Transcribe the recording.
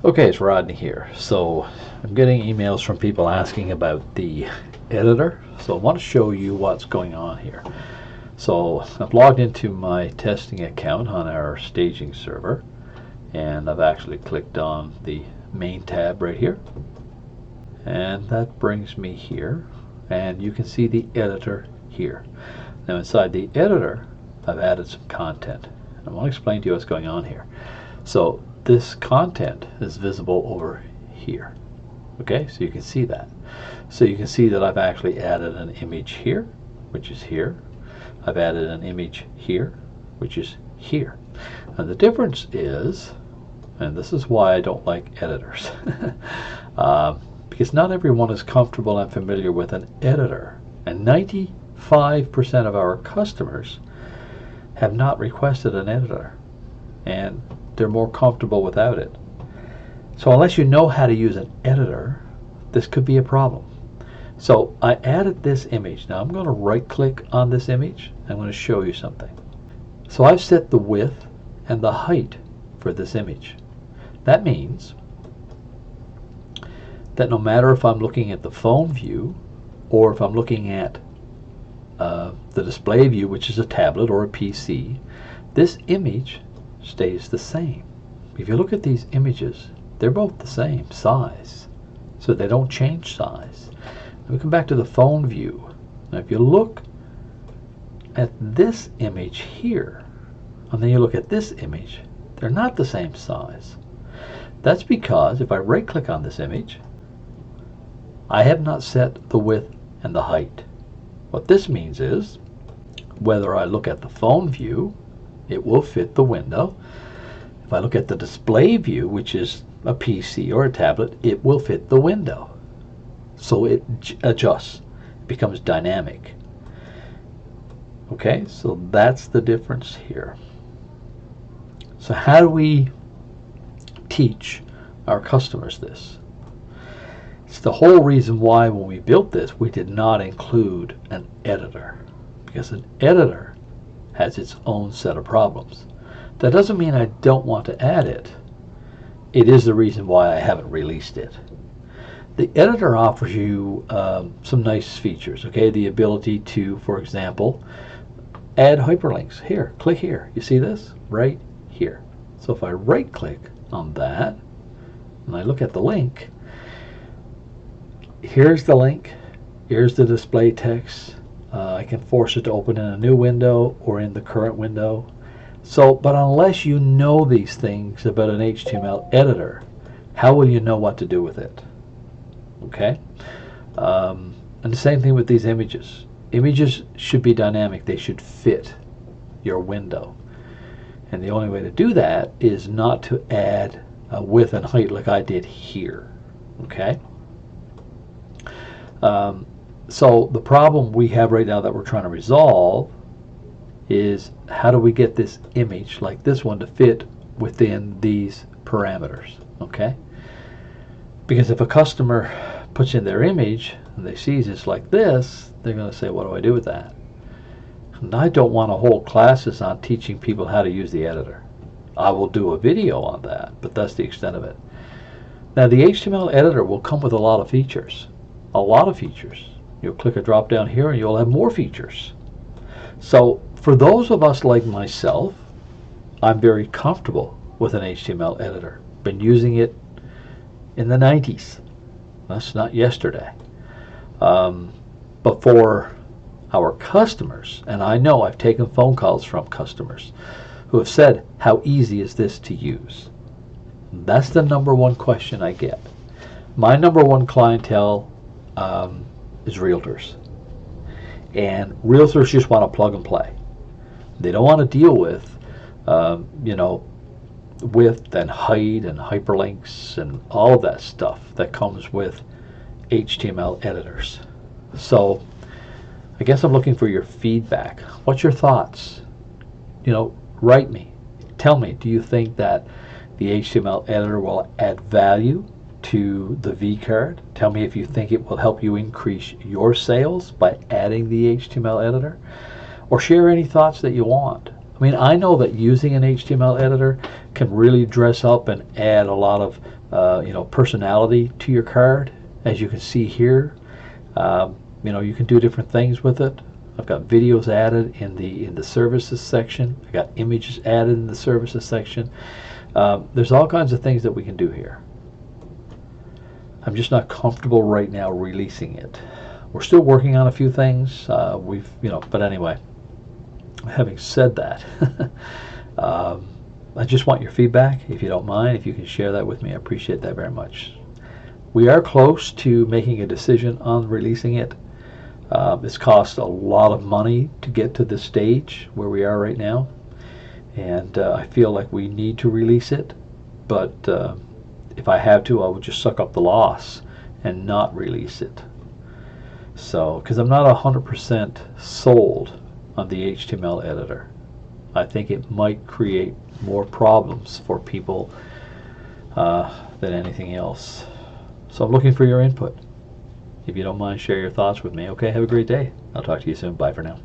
Okay, it's Rodney here. So I'm getting emails from people asking about the editor. So I want to show you what's going on here. So I've logged into my testing account on our staging server, and I've actually clicked on the main tab right here, and that brings me here, and you can see the editor here. Now inside the editor I've added some content. I want to explain to you what's going on here. So this content is visible over here. Okay, so you can see that. So you can see that I've actually added an image here, which is here. I've added an image here, which is here. And the difference is, and this is why I don't like editors, because not everyone is comfortable and familiar with an editor. And 95% of our customers have not requested an editor, and they're more comfortable without it. So unless you know how to use an editor, this could be a problem. So I added this image. Now I'm going to right click on this image. I'm going to show you something. So I've set the width and the height for this image. That means that no matter if I'm looking at the phone view or if I'm looking at the display view, which is a tablet or a PC, this image stays the same. If you look at these images, they're both the same size, so they don't change size. We come back to the phone view. Now if you look at this image here, and then you look at this image, they're not the same size. That's because if I right click on this image, I have not set the width and the height. What this means is, whether I look at the phone view, it will fit the window. If I look at the display view, which is a PC or a tablet, it will fit the window. So it adjusts, it becomes dynamic. Okay, so that's the difference here. So how do we teach our customers this? It's the whole reason why when we built this, we did not include an editor, because an editor has its own set of problems. That doesn't mean I don't want to add it. It is the reason why I haven't released it. The editor offers you some nice features. Okay, the ability to, for example, add hyperlinks. Here, click here. You see this? Right here. So if I right click on that and I look at the link, here's the link, here's the display text. I can force it to open in a new window or in the current window. So, but unless you know these things about an HTML editor, how will you know what to do with it? Okay? And the same thing with these images. Images should be dynamic. They should fit your window. And the only way to do that is not to add a width and height like I did here. Okay? So the problem we have right now that we're trying to resolve is how do we get this image like this one to fit within these parameters. Okay? Because if a customer puts in their image and they see it's like this, they're going to say, what do I do with that? And I don't want to hold classes on teaching people how to use the editor. I will do a video on that, but that's the extent of it. Now the HTML editor will come with a lot of features. A lot of features. You'll click a drop down here and you'll have more features. So for those of us like myself, I'm very comfortable with an HTML editor. Been using it in the 90s. That's not yesterday. But for our customers, and I know I've taken phone calls from customers who have said, how easy is this to use? That's the number one question I get. My number one clientele is realtors. And realtors just want to plug and play. They don't want to deal with, width and height and hyperlinks and all of that stuff that comes with HTML editors. So I guess I'm looking for your feedback. What's your thoughts? Write me. Tell me, do you think that the HTML editor will add value to the Vcard? Tell me if you think it will help you increase your sales by adding the HTML editor, or share any thoughts that you want. I mean, I know that using an HTML editor can really dress up and add a lot of personality to your card. As you can see here, you can do different things with it. I've got videos added in the services section. I got images added in the services section. There's all kinds of things that we can do here. I'm just not comfortable right now releasing it. We're still working on a few things. But anyway, having said that, I just want your feedback. If you don't mind, if you can share that with me, I appreciate that very much. We are close to making a decision on releasing it. It's cost a lot of money to get to this stage where we are right now, and I feel like we need to release it, but if I have to, I would just suck up the loss and not release it. So, because I'm not 100% sold on the HTML editor. I think it might create more problems for people than anything else. So I'm looking for your input. If you don't mind, share your thoughts with me. Okay, have a great day. I'll talk to you soon. Bye for now.